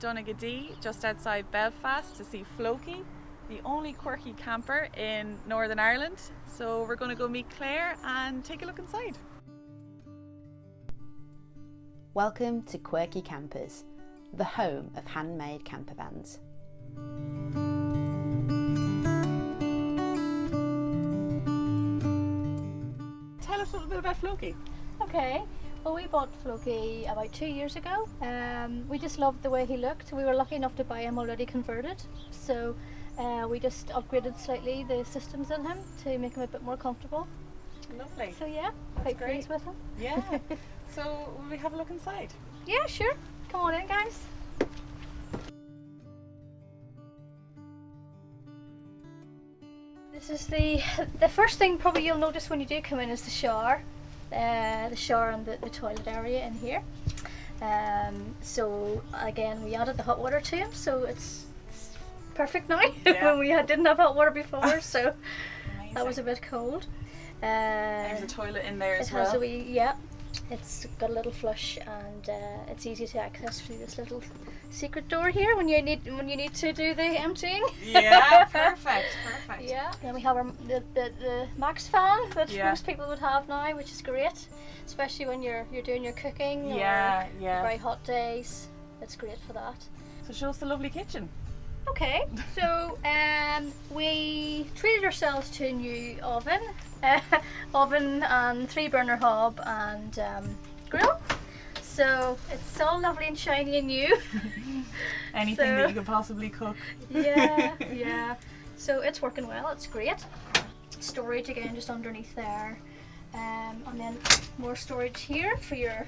Donegadee, just outside Belfast, to see Floki, the only quirky camper in Northern Ireland. So we're going to go meet Claire and take a look inside. Welcome to Quirky Campers, the home of handmade camper vans. Tell us a little bit about Floki. Okay, well, we bought Floki about 2 years ago. We just loved the way he looked. We were lucky enough to buy him already converted, so we just upgraded slightly the systems in him to make him a bit more comfortable. Lovely. So yeah, quite pleased with him. Yeah. So will we have a look inside? Yeah, sure. Come on in, guys. This is the first thing probably you'll notice when you do come in is the shower and the toilet area in here. So again, we added the hot water to him, so it's perfect now. Yeah. When we didn't have hot water before, so Amazing. that was a bit cold. There's a toilet in there as It has well. a wee, yeah. It's got a little flush, and it's easy to access through this little secret door here when you need to do the emptying. Yeah, perfect. Yeah. Then we have the max fan that Yeah. most people would have now, which is great, especially when you're doing your cooking Yeah, or yeah. very hot days. It's great for that. So show us the lovely kitchen. Okay, so we treated ourselves to a new oven, and 3-burner hob and grill. So it's all lovely and shiny and new. Anything that you could possibly cook. Yeah, yeah. So it's working well. It's great. Storage again just underneath there, and then more storage here for your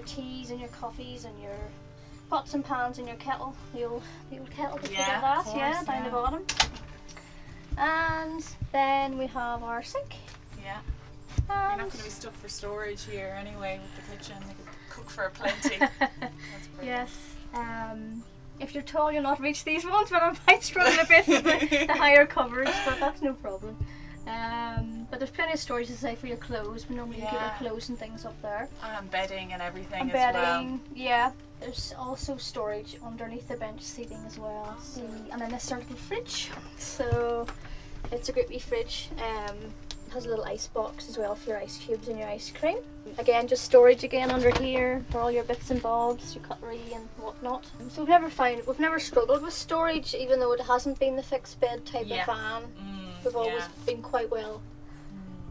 teas and your coffees and your pots and pans and your kettle, the old kettle that you get that, course, down the bottom. And then we have our sink. Yeah. You're not And going to be stuck for storage here anyway with the kitchen. You could cook for plenty. That's brilliant. yes. If you're tall, you'll not reach these ones, but I might struggle a bit with the higher covers, but that's no problem. But there's plenty of storage to say for your clothes. We normally keep our clothes and things up there. And bedding and everything And as bedding, yeah. There's also storage underneath the bench seating as well. And then this is our little fridge. So it's a great wee fridge. It has a little ice box as well for your ice cubes and your ice cream. Again, just storage again under here for all your bits and bobs, your cutlery and whatnot. So we've never struggled with storage, even though it hasn't been the fixed bed type of van. We've always been quite well.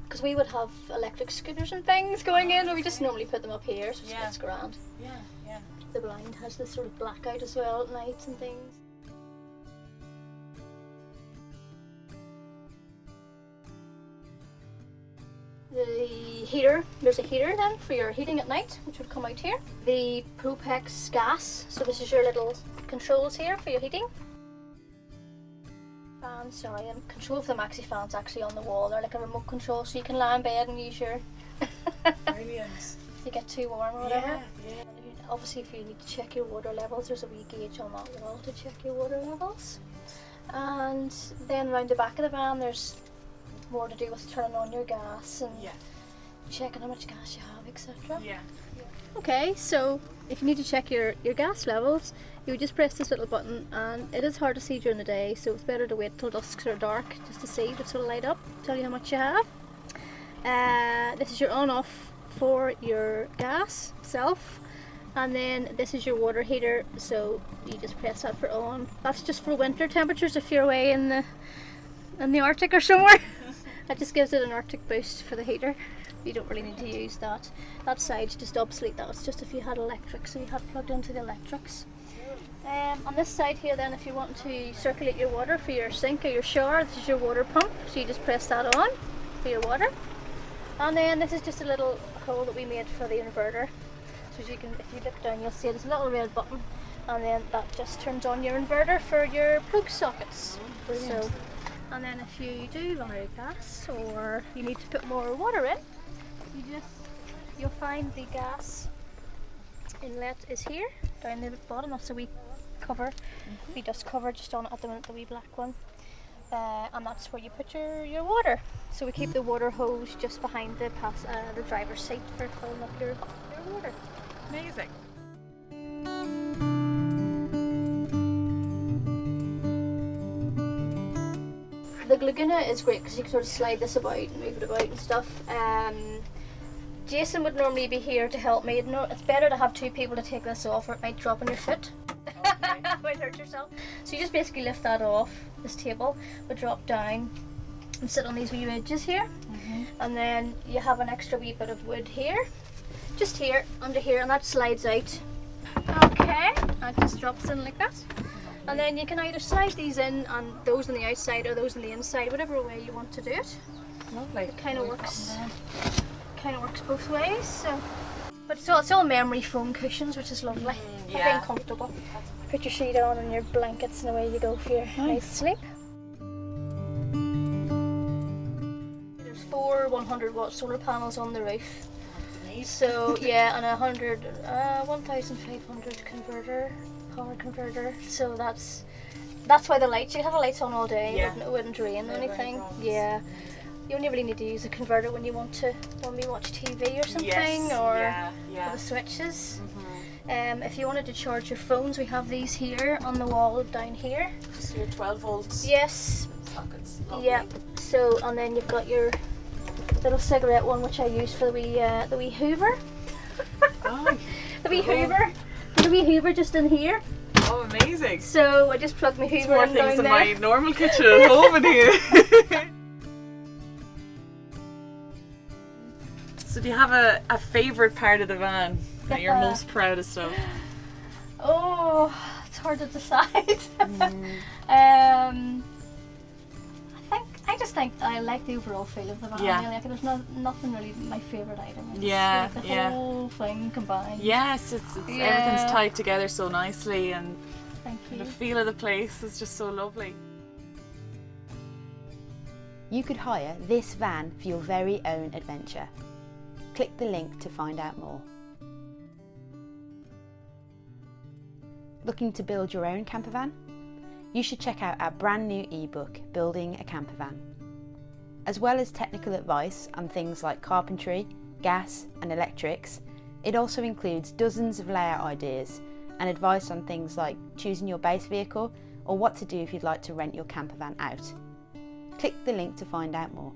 Because we would have electric scooters and things going in, and we just normally put them up here, so it's grand. Yeah, yeah. The blind has this sort of blackout as well at night and things. The heater, there's a heater then for your heating at night, which would come out here. The Propex gas, so this is your little controls here for your heating. Fans, sorry, and control of the maxi fans actually on the wall. They're like a remote control, so you can lie in bed and use your Brilliant. if you get too warm or whatever. Yeah. Obviously, if you need to check your water levels, there's a wee gauge on that wall to check your water levels. And then around the back of the van, there's more to do with turning on your gas and checking how much gas you have, etc. Yeah. Okay, so if you need to check your gas levels, you would just press this little button, and it is hard to see during the day, so it's better to wait till dusk or dark just to see, just to light up, tell you how much you have. This is your on-off for your gas itself, and then this is your water heater, so you just press that for on. That's just for winter temperatures if you're away in the Arctic or somewhere. That just gives it an Arctic boost for the heater. You don't really need to use that. That side's just obsolete. That was just if you had electric, so you had plugged into the electrics. On this side here then, if you want to circulate your water for your sink or your shower, this is your water pump, so you just press that on for your water. And then this is just a little hole that we made for the inverter. So as you can, if you look down, you'll see there's a little red button, and then that just turns on your inverter for your plug sockets. So, and then if you do run out of gas or you need to put more water in, you'll find the gas inlet is here down the bottom. That's a wee cover, wee dust cover just on it at the minute, the wee black one. And that's where you put your water. So we keep the water hose just behind the driver's seat for filling up your water. Amazing. the Laguna is great because you can sort of slide this about and move it about and stuff. Jason would normally be here to help me. No, it's better to have two people to take this off, or it might drop on your foot. Okay. Might hurt yourself. So you just basically lift that off this table, would drop down and sit on these wee ridges here, and then you have an extra wee bit of wood here, just here, under here, and that slides out. Okay, that just drops in like that. And then you can either slide these in, and those on the outside or those on the inside, whatever way you want to do it. Lovely. It kind of works. Kind of works both ways. So, but it's all memory foam cushions, which is lovely. yeah. Very comfortable. Put your sheet on and your blankets, and away you go for your nice sleep. There's 4 100-watt solar panels on the roof. So yeah, and 1,500 power converter. So that's why the lights. You can have the lights on all day. Yeah. It wouldn't drain anything. Yeah. You only really need to use a converter when we watch TV or something, or the switches. If you wanted to charge your phones, we have these here on the wall down here. So your 12 volts. Yes. Sockets. Lovely. Yeah. So, and then you've got your little cigarette one, which I use for the wee Hoover. Oh, The wee Hoover. The wee Hoover just in here. oh, amazing. So I just plug my Hoover More in things down than there. my normal kitchen at home in here. So do you have a favourite part of the van that you're most proudest of? Oh, it's hard to decide. I just think I like the overall feel of the van. Yeah. Really. Like, there's nothing really my favourite item. I just Yeah, like the yeah. whole thing combined. Yes, it's Yeah. everything's tied together so nicely, and Thank you. the feel of the place is just so lovely. You could hire this van for your very own adventure. Click the link to find out more. Looking to build your own camper van? You should check out our brand new ebook, Building a Camper Van. As well as technical advice on things like carpentry, gas and electrics, it also includes dozens of layout ideas and advice on things like choosing your base vehicle or what to do if you'd like to rent your camper van out. Click the link to find out more.